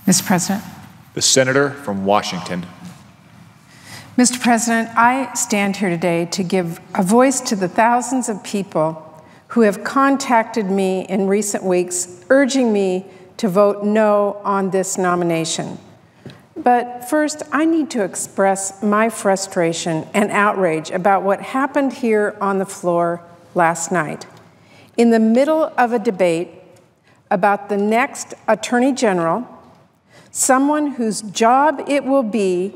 Mr. President. The senator from Washington. Mr. President, I stand here today to give a voice to the thousands of people who have contacted me in recent weeks, urging me to vote no on this nomination. But first, I need to express my frustration and outrage about what happened here on the floor last night. In the middle of a debate about the next Attorney General, someone whose job it will be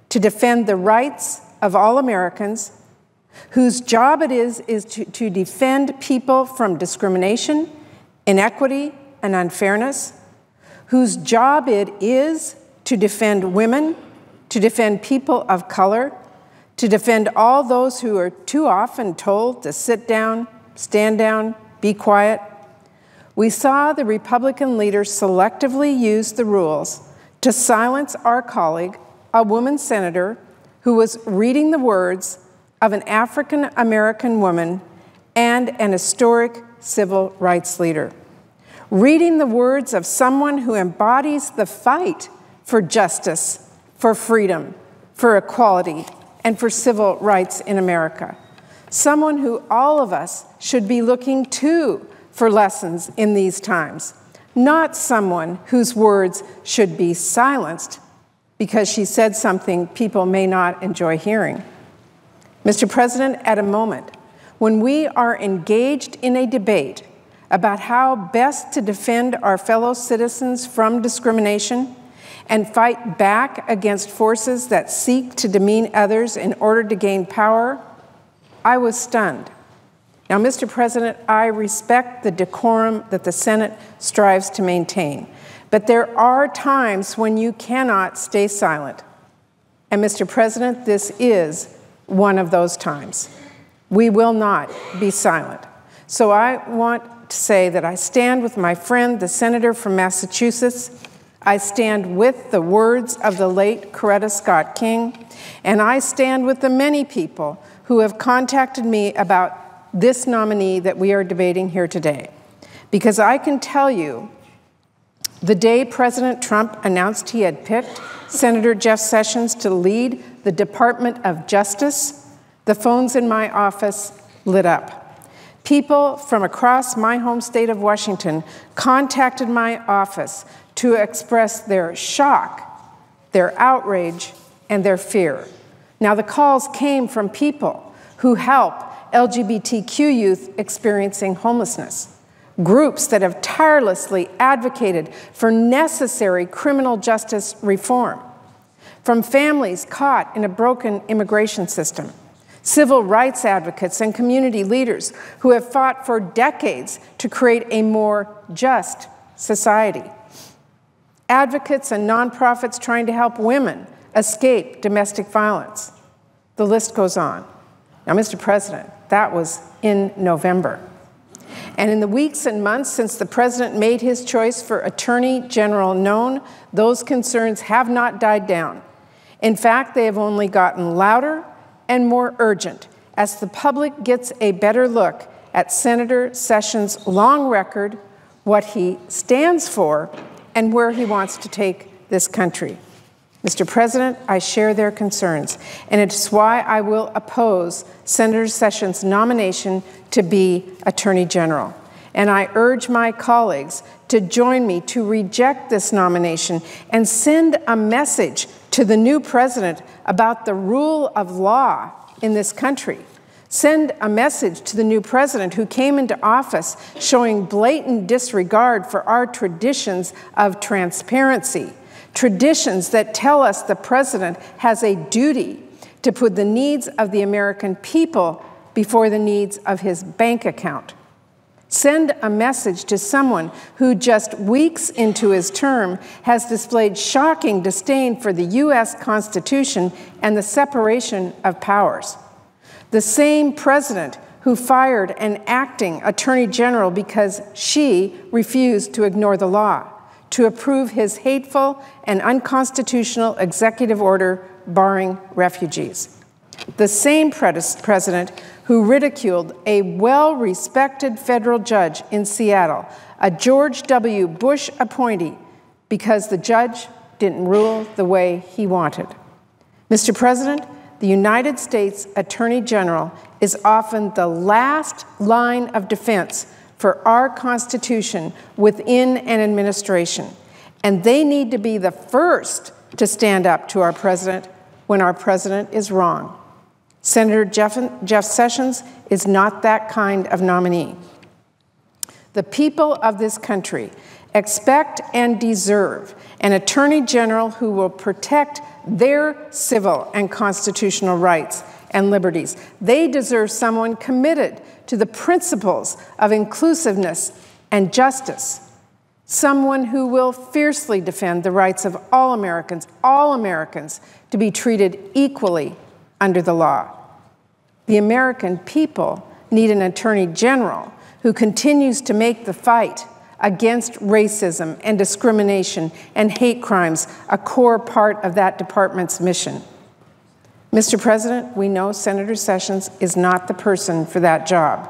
to defend the rights of all Americans, whose job it is to defend people from discrimination, inequity, and unfairness, whose job it is to defend women, to defend people of color, to defend all those who are too often told to sit down, stand down, be quiet. We saw the Republican leader selectively use the rules to silence our colleague, a woman senator, who was reading the words of an African-American woman and an historic civil rights leader, reading the words of someone who embodies the fight for justice, for freedom, for equality, and for civil rights in America, someone who all of us should be looking to for lessons in these times, not someone whose words should be silenced because she said something people may not enjoy hearing. Mr. President, at a moment when we are engaged in a debate about how best to defend our fellow citizens from discrimination and fight back against forces that seek to demean others in order to gain power, I was stunned. Now, Mr. President, I respect the decorum that the Senate strives to maintain, but there are times when you cannot stay silent. And Mr. President, this is one of those times. We will not be silent. So I want to say that I stand with my friend, the senator from Massachusetts. I stand with the words of the late Coretta Scott King, and I stand with the many people who have contacted me about this nominee that we are debating here today. Because I can tell you, the day President Trump announced he had picked Senator Jeff Sessions to lead the Department of Justice, the phones in my office lit up. People from across my home state of Washington contacted my office to express their shock, their outrage, and their fear. Now, the calls came from people who help LGBTQ youth experiencing homelessness, groups that have tirelessly advocated for necessary criminal justice reform, from families caught in a broken immigration system, civil rights advocates and community leaders who have fought for decades to create a more just society, advocates and nonprofits trying to help women escape domestic violence. The list goes on. Now, Mr. President, that was in November. And in the weeks and months since the President made his choice for Attorney General known, those concerns have not died down. In fact, they have only gotten louder and more urgent as the public gets a better look at Senator Sessions' long record, what he stands for, and where he wants to take this country. Mr. President, I share their concerns, and it's why I will oppose Senator Sessions' nomination to be Attorney General. And I urge my colleagues to join me to reject this nomination and send a message to the new president about the rule of law in this country. Send a message to the new president who came into office showing blatant disregard for our traditions of transparency, traditions that tell us the president has a duty to put the needs of the American people before the needs of his bank account. Send a message to someone who just weeks into his term has displayed shocking disdain for the U.S. Constitution and the separation of powers. The same president who fired an acting attorney general because she refused to ignore the law, to approve his hateful and unconstitutional executive order barring refugees. The same president who ridiculed a well-respected federal judge in Seattle, a George W. Bush appointee, because the judge didn't rule the way he wanted. Mr. President, the United States Attorney General is often the last line of defense for our Constitution within an administration, and they need to be the first to stand up to our president when our president is wrong. Senator Jeff Sessions is not that kind of nominee. The people of this country expect and deserve an Attorney General who will protect their civil and constitutional rights and liberties. They deserve someone committed to the principles of inclusiveness and justice, someone who will fiercely defend the rights of all Americans to be treated equally under the law. The American people need an Attorney General who continues to make the fight against racism and discrimination and hate crimes a core part of that department's mission. Mr. President, we know Senator Sessions is not the person for that job.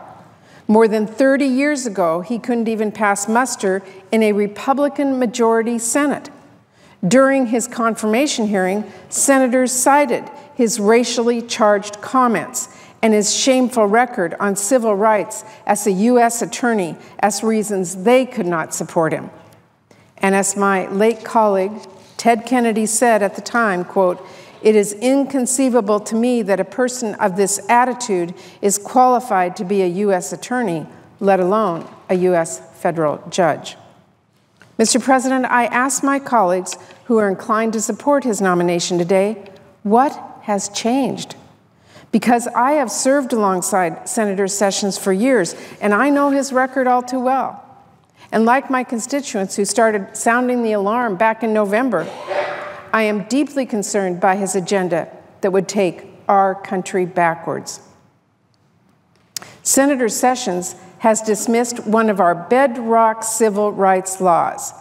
More than 30 years ago, he couldn't even pass muster in a Republican majority Senate. During his confirmation hearing, senators cited his racially charged comments and his shameful record on civil rights as a U.S. attorney as reasons they could not support him. And as my late colleague Ted Kennedy said at the time, quote, "It is inconceivable to me that a person of this attitude is qualified to be a U.S. attorney, let alone a U.S. federal judge." Mr. President, I ask my colleagues who are inclined to support his nomination today, what has changed? Because I have served alongside Senator Sessions for years, and I know his record all too well. And like my constituents who started sounding the alarm back in November, I am deeply concerned by his agenda that would take our country backwards. Senator Sessions has dismissed one of our bedrock civil rights laws,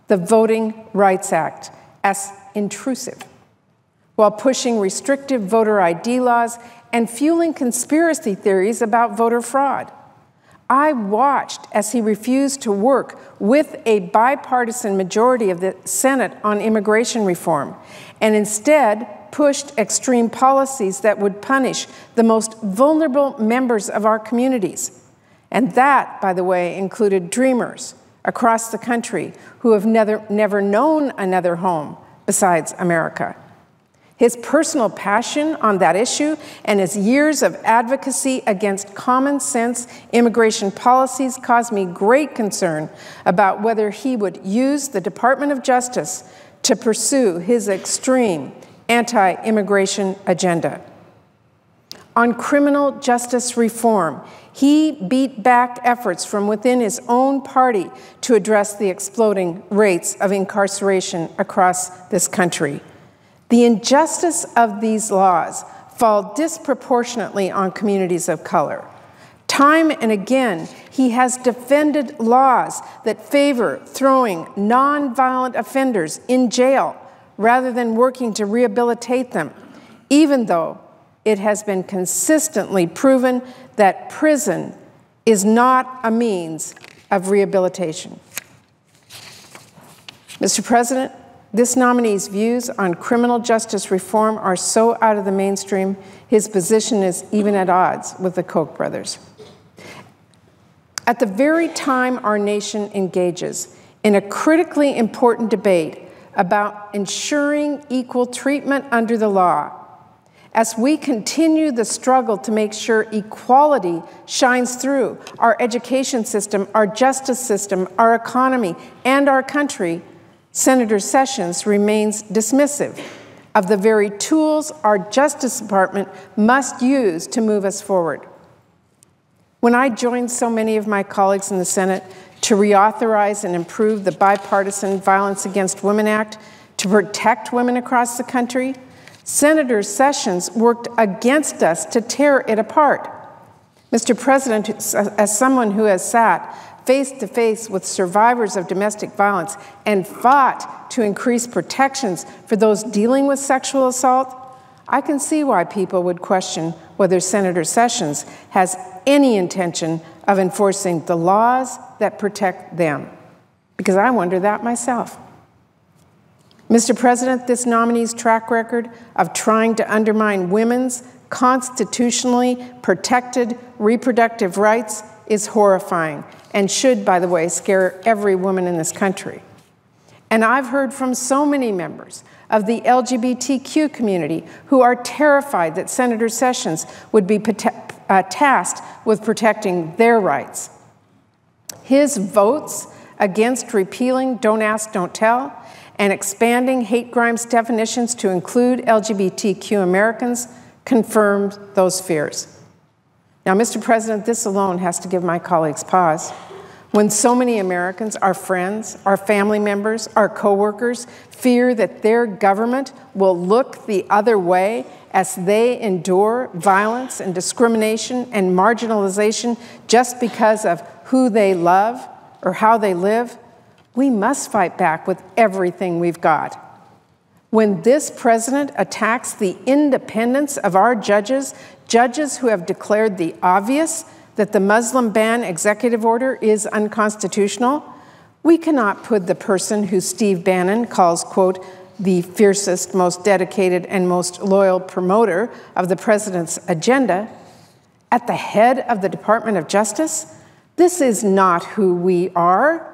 the Voting Rights Act, as intrusive, while pushing restrictive voter ID laws and fueling conspiracy theories about voter fraud. I watched as he refused to work with a bipartisan majority of the Senate on immigration reform, and instead pushed extreme policies that would punish the most vulnerable members of our communities. And that, by the way, included dreamers across the country who have never known another home besides America. His personal passion on that issue and his years of advocacy against common sense immigration policies caused me great concern about whether he would use the Department of Justice to pursue his extreme anti-immigration agenda. On criminal justice reform, he beat back efforts from within his own party to address the exploding rates of incarceration across this country. The injustice of these laws fall disproportionately on communities of color. Time and again, he has defended laws that favor throwing nonviolent offenders in jail rather than working to rehabilitate them, even though it has been consistently proven that prison is not a means of rehabilitation. Mr. President, this nominee's views on criminal justice reform are so out of the mainstream, his position is even at odds with the Koch brothers. At the very time our nation engages in a critically important debate about ensuring equal treatment under the law, as we continue the struggle to make sure equality shines through our education system, our justice system, our economy, and our country, Senator Sessions remains dismissive of the very tools our Justice Department must use to move us forward. When I joined so many of my colleagues in the Senate to reauthorize and improve the bipartisan Violence Against Women Act to protect women across the country, Senator Sessions worked against us to tear it apart. Mr. President, as someone who has sat face-to-face with survivors of domestic violence and fought to increase protections for those dealing with sexual assault, I can see why people would question whether Senator Sessions has any intention of enforcing the laws that protect them, because I wonder that myself. Mr. President, this nominee's track record of trying to undermine women's constitutionally protected reproductive rights is horrifying and should, by the way, scare every woman in this country. And I've heard from so many members of the LGBTQ community who are terrified that Senator Sessions would be tasked with protecting their rights. His votes against repealing Don't Ask, Don't Tell and expanding hate crimes definitions to include LGBTQ Americans confirmed those fears. Now, Mr. President, this alone has to give my colleagues pause. When so many Americans, our friends, our family members, our coworkers, fear that their government will look the other way as they endure violence and discrimination and marginalization just because of who they love or how they live, we must fight back with everything we've got. When this president attacks the independence of our judges, judges who have declared the obvious, that the Muslim ban executive order is unconstitutional, we cannot put the person who Steve Bannon calls, quote, the fiercest, most dedicated, and most loyal promoter of the president's agenda, at the head of the Department of Justice. This is not who we are.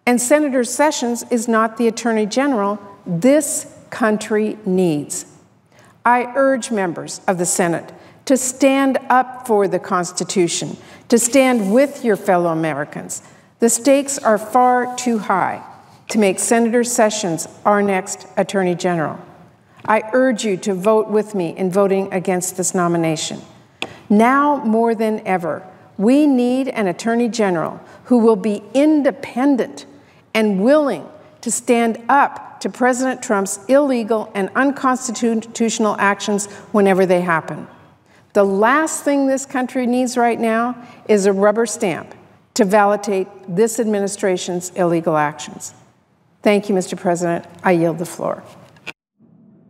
And Senator Sessions is not the Attorney General this country needs. I urge members of the Senate to stand up for the Constitution, to stand with your fellow Americans. The stakes are far too high to make Senator Sessions our next Attorney General. I urge you to vote with me in voting against this nomination. Now more than ever, we need an Attorney General who will be independent and willing to stand up to President Trump's illegal and unconstitutional actions whenever they happen. The last thing this country needs right now is a rubber stamp to validate this administration's illegal actions. Thank you, Mr. President. I yield the floor.